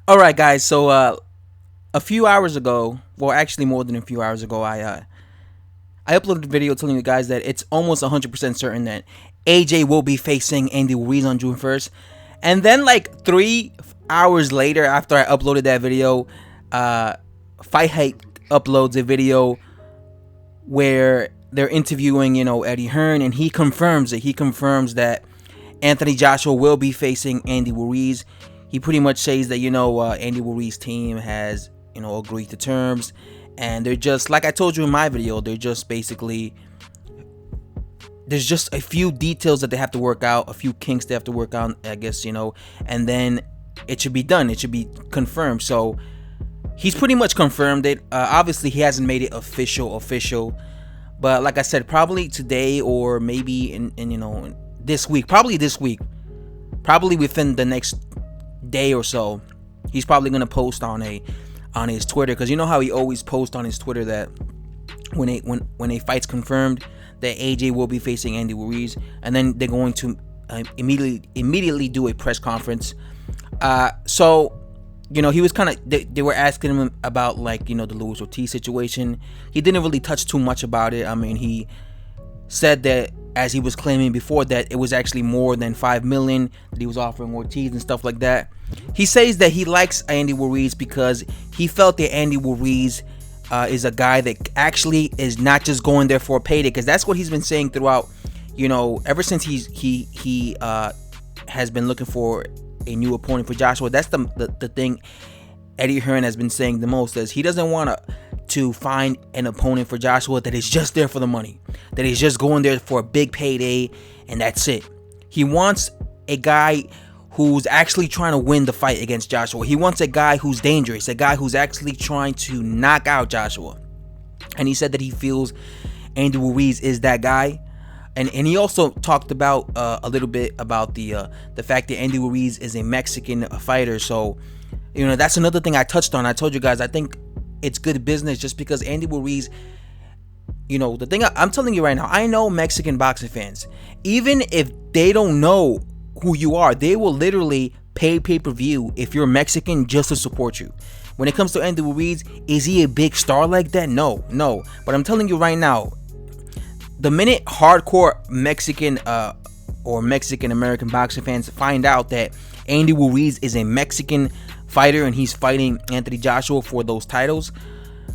All right, guys. So a few hours ago, well, actually more than a few hours ago, I uploaded a video telling you guys that it's almost 100% certain that AJ will be facing Andy Ruiz on June 1st. And then like 3 hours later, after I uploaded that video, Fight Hype uploads a video where they're interviewing, Eddie Hearn, and he confirms it. He confirms that Anthony Joshua will be facing Andy Ruiz. He pretty much says that, Andy Ruiz's team has, agreed to terms. And they're just, like I told you in my video, they're just basically, there's just a few details that they have to work out, a few kinks they have to work out, I guess, and then it should be done. It should be confirmed. So he's pretty much confirmed it. Obviously, he hasn't made it official. But like I said, probably today or maybe in this week, probably within the next day or so, he's probably gonna post on his Twitter, because you know how he always posts on his Twitter that when a fight's confirmed that AJ will be facing Andy Ruiz, and then they're going to immediately do a press conference. So he was kind of, they were asking him about the Luis Ortiz situation. He didn't really touch too much about it. I mean, he said that, as he was claiming before, that it was actually more than $5 million that he was offering Ortiz and stuff like that. He says that he likes Andy Ruiz because he felt that Andy Ruiz is a guy that actually is not just going there for a payday, because that's what he's been saying throughout, ever since he has been looking for a new opponent for Joshua. That's the thing Eddie Hearn has been saying the most, is he doesn't want to find an opponent for Joshua that is just there for the money, that is just going there for a big payday, and that's it. He wants a guy who's actually trying to win the fight against Joshua. He wants a guy who's dangerous, a guy who's actually trying to knock out Joshua. And he said that he feels Andy Ruiz is that guy. And he also talked about a little bit about the fact that Andy Ruiz is a Mexican fighter. So, that's another thing I touched on. I told you guys, I think it's good business, just because Andy Ruiz, the thing I'm telling you right now, I know Mexican boxing fans, even if they don't know who you are, they will literally pay pay-per-view if you're Mexican just to support you. When it comes to Andy Ruiz, is he a big star like that? No. But I'm telling you right now, the minute hardcore Mexican or Mexican American boxing fans find out that Andy Ruiz is a Mexican fighter and he's fighting Anthony Joshua for those titles,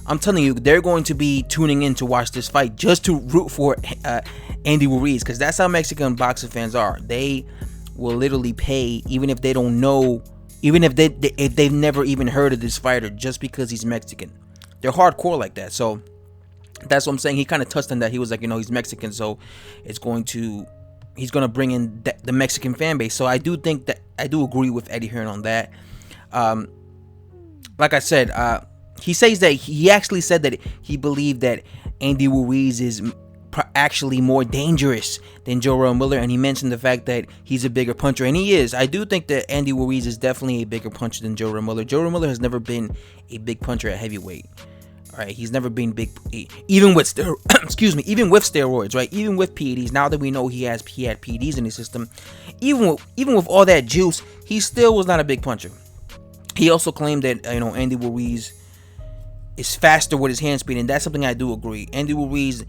I'm telling you, they're going to be tuning in to watch this fight just to root for Andy Ruiz, because that's how Mexican boxing fans are. They will literally pay, even if they don't know, even if they've never even heard of this fighter, just because he's Mexican. They're hardcore like that. So that's what I'm saying. He kind of touched on that. He was like, he's Mexican, so he's going to bring in the Mexican fan base. So I do agree with Eddie Hearn on that. Like I said, he says that he actually said that he believed that Andy Ruiz is actually more dangerous than Joe Miller, and he mentioned the fact that he's a bigger puncher, and he is. I do think that Andy Ruiz is definitely a bigger puncher than Joe Miller. Joe Miller has never been a big puncher at heavyweight. All right, he's never been big, even with even with steroids, right? Even with PEDs. Now that we know he had PEDs in his system, even with all that juice, he still was not a big puncher. He also claimed that Andy Ruiz is faster with his hand speed, and that's something I do agree. Andy Ruiz,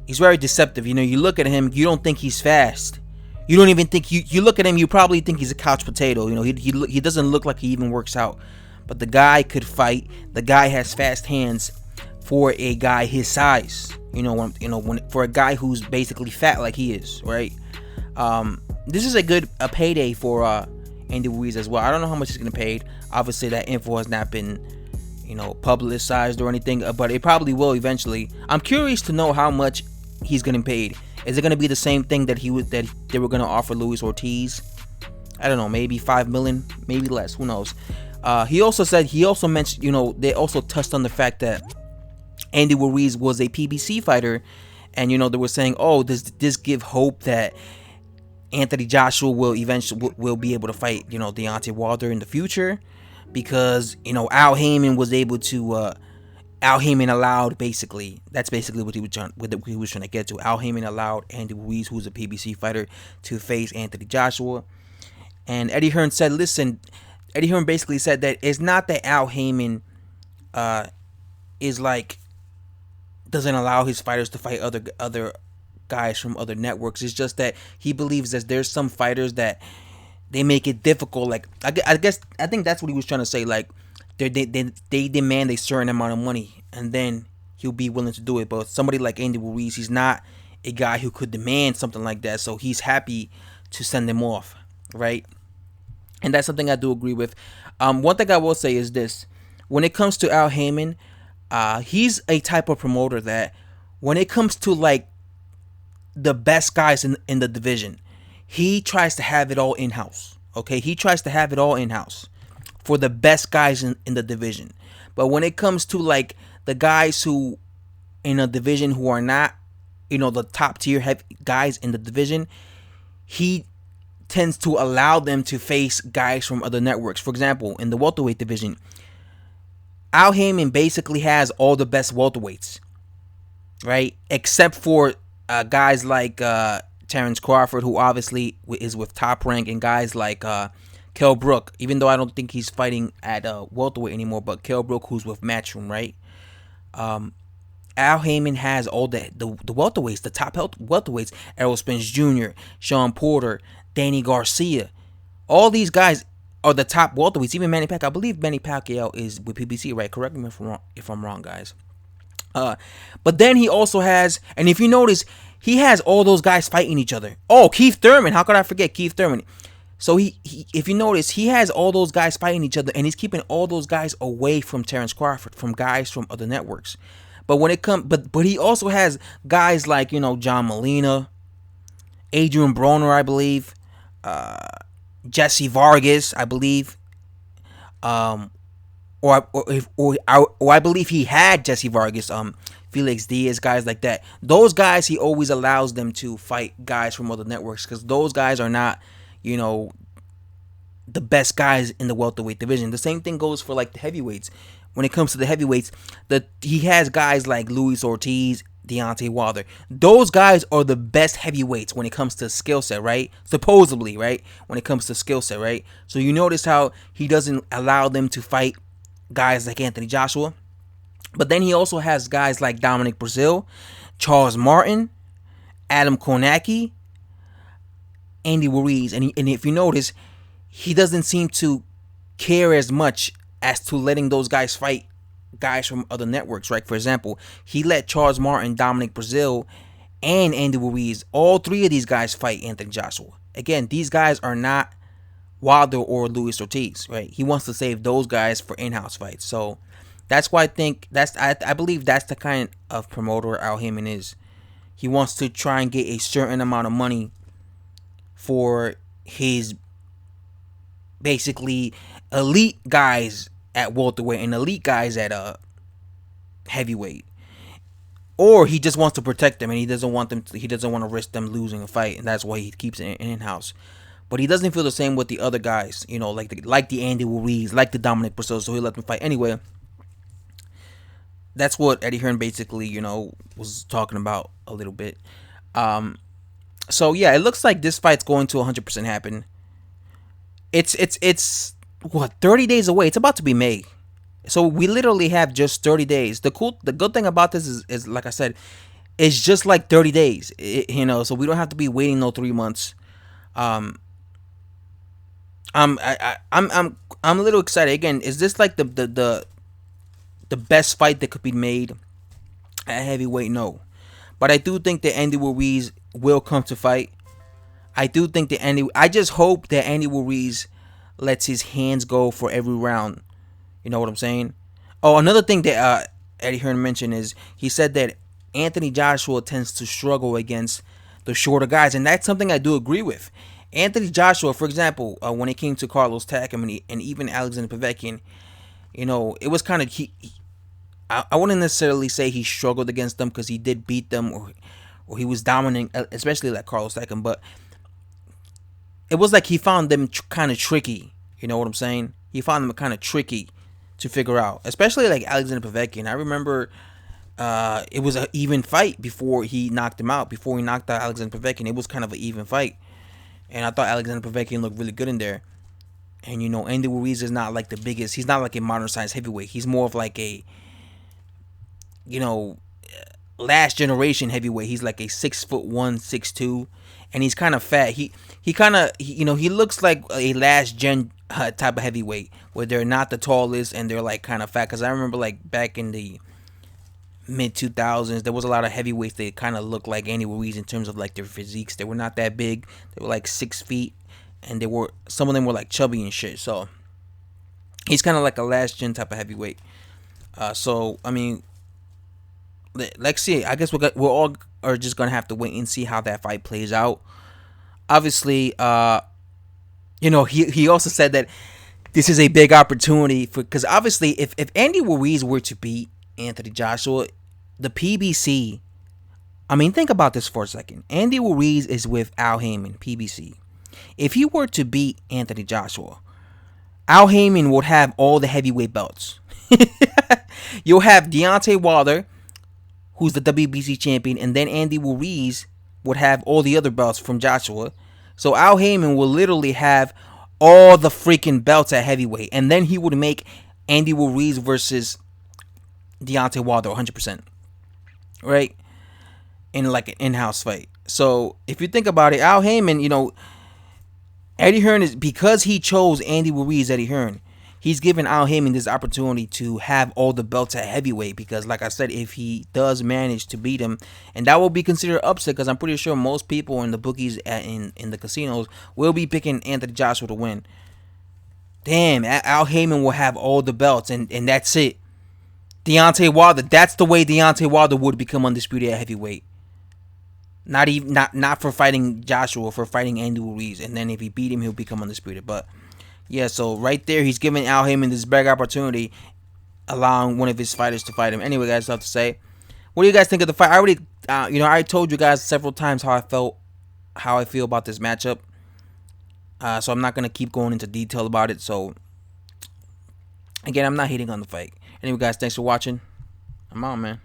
he's very deceptive. You look at him, you don't think he's fast. You don't even think you look at him, you probably think he's a couch potato. He doesn't look like he even works out. But the guy could fight. The guy has fast hands for a guy his size. For a guy who's basically fat like he is, right? This is a payday for Andy Ruiz as well. I don't know how much he's gonna pay. Obviously, that info has not been, publicized or anything, but it probably will eventually. I'm curious to know how much he's getting paid. Is it gonna be the same thing that they were gonna offer Luis Ortiz? I don't know, maybe $5 million, maybe less. Who knows? He also mentioned, they also touched on the fact that Andy Ruiz was a PBC fighter, and they were saying, oh, does this give hope that Anthony Joshua will eventually will be able to fight, Deontay Wilder in the future? Because Al Heyman was able to Al Heyman allowed, that's basically what he was trying to get to. Al Heyman allowed Andy Ruiz, who's a PBC fighter, to face Anthony Joshua. And Eddie Hearn said, listen, Eddie Hearn basically said that it's not that Al Heyman uh, is like doesn't allow his fighters to fight other guys from other networks. It's just that he believes that there's some fighters that they make it difficult. Like I guess I think that's what he was trying to say. Like they demand a certain amount of money, and then he'll be willing to do it. But somebody like Andy Ruiz, he's not a guy who could demand something like that. So he's happy to send him off, right? And that's something I do agree with. One thing I will say is this: when it comes to Al Heyman, he's a type of promoter that when it comes to like the best guys in the division, he tries to have it all in house. Okay, he tries to have it all in house for the best guys in the division. But when it comes to like the guys who in a division who are not, the top tier guys in the division, he tends to allow them to face guys from other networks. For example, in the welterweight division, Al Heyman basically has all the best welterweights, right? Except for guys like Terrence Crawford, who obviously is with Top Rank, and guys like Kell Brook, even though I don't think he's fighting at welterweight anymore, but Kell Brook, who's with Matchroom, right? Al Heyman has all the welterweights, the top welterweights: Errol Spence Jr., Sean Porter, Danny Garcia. All these guys are the top welterweights. Even Manny Pacquiao. I believe Manny Pacquiao is with PBC, right? Correct me if I'm wrong, guys. But then he also has, and if you notice, he has all those guys fighting each other. Oh, Keith Thurman. How could I forget Keith Thurman? So he if you notice, he has all those guys fighting each other, and he's keeping all those guys away from Terrence Crawford, from guys from other networks. But when it comes, but he also has guys like John Molina, Adrian Broner, I believe, Jesse Vargas, I believe, or I believe he had Jesse Vargas, Felix Diaz, guys like that. Those guys, he always allows them to fight guys from other networks because those guys are not, the best guys in the welterweight division. The same thing goes for like the heavyweights. When it comes to the heavyweights, he has guys like Luis Ortiz, Deontay Wilder. Those guys are the best heavyweights when it comes to skill set, right? Supposedly, right? When it comes to skill set, right? So you notice how he doesn't allow them to fight guys like Anthony Joshua. But then he also has guys like Dominic Brazil, Charles Martin, Adam Kornacki, Andy Ruiz. And if you notice, he doesn't seem to care as much as to letting those guys fight guys from other networks, right? For example, he let Charles Martin, Dominic Brazil, and Andy Ruiz, all three of these guys, fight Anthony Joshua. Again, these guys are not Wilder or Luis Ortiz, right? He wants to save those guys for in-house fights. So that's why I believe that's the kind of promoter Al Heyman is. He wants to try and get a certain amount of money for his basically elite guys at welterweight and elite guys at heavyweight, or he just wants to protect them and he doesn't want to risk them losing a fight, and that's why he keeps it in-house. But he doesn't feel the same with the other guys, like the Andy Ruiz, like the Dominic Brazil, so he let them fight anyway. That's what Eddie Hearn basically was talking about a little bit. So yeah, it looks like this fight's going to 100% happen. It's what, 30 days away. It's about to be May. So we literally have just 30 days. The good thing about this is like I said, it's just like 30 days. So we don't have to be waiting no 3 months. I'm a little excited. Again, is this like the best fight that could be made at heavyweight? No. But I do think that Andy Ruiz will come to fight. I just hope that Andy Ruiz lets his hands go for every round. You know what I'm saying? Oh, another thing that Eddie Hearn mentioned is he said that Anthony Joshua tends to struggle against the shorter guys, and that's something I do agree with. Anthony Joshua, for example, when it came to Carlos Takam and even Alexander Povetkin, it was kind of I wouldn't necessarily say he struggled against them because he did beat them or he was dominant, especially like Carlos Takam, but it was like he found them kind of tricky. You know what I'm saying? He found them kind of tricky to figure out, especially like Alexander Povetkin. I remember it was an even fight before he knocked him out. Before he knocked out Alexander Povetkin, it was kind of an even fight, and I thought Alexander Povetkin looked really good in there. And Andy Ruiz is not like the biggest. He's not like a modern size heavyweight. He's more of like a you know last generation heavyweight. He's like a 6'1", 6'2", and he's kind of fat. He kind of he looks like a last gen type of heavyweight where they're not the tallest and they're like kind of fat. Because I remember like back in the mid 2000s, there was a lot of heavyweights that kind of looked like Andy Ruiz in terms of like their physiques. They were not that big. They were like 6 feet, and some of them were like chubby and shit. So he's kind of like a last gen type of heavyweight. So I mean, let's see. I guess we're all are just gonna have to wait and see how that fight plays out. Obviously, he also said that this is a big opportunity because obviously, if Andy Ruiz were to beat Anthony Joshua, the PBC. I mean, think about this for a second. Andy Ruiz is with Al Haymon, PBC. If he were to beat Anthony Joshua, Al Haymon would have all the heavyweight belts. You'll have Deontay Wilder, who's the WBC champion, and then Andy Ruiz would have all the other belts from Joshua. So Al Haymon will literally have all the freaking belts at heavyweight, and then he would make Andy Ruiz versus Deontay Wilder 100%, right? In like an in-house fight. So if you think about it, Al Haymon, Eddie Hearn is, because he chose Andy Ruiz, Eddie Hearn, he's given Al Haymon this opportunity to have all the belts at heavyweight. Because, like I said, if he does manage to beat him, and that will be considered upset, because I'm pretty sure most people in the bookies in the casinos will be picking Anthony Joshua to win. Damn, Al Haymon will have all the belts, and that's it. Deontay Wilder, that's the way Deontay Wilder would become undisputed at heavyweight. Not for fighting Joshua, for fighting Andy Ruiz, and then if he beat him, he'll become undisputed. But yeah, so right there, he's giving Al Haymon this big opportunity, allowing one of his fighters to fight him. Anyway, guys, stuff to say. What do you guys think of the fight? I already, I told you guys several times how I feel about this matchup. So I'm not gonna keep going into detail about it. So again, I'm not hating on the fight. Anyway, guys, thanks for watching. I'm out, man.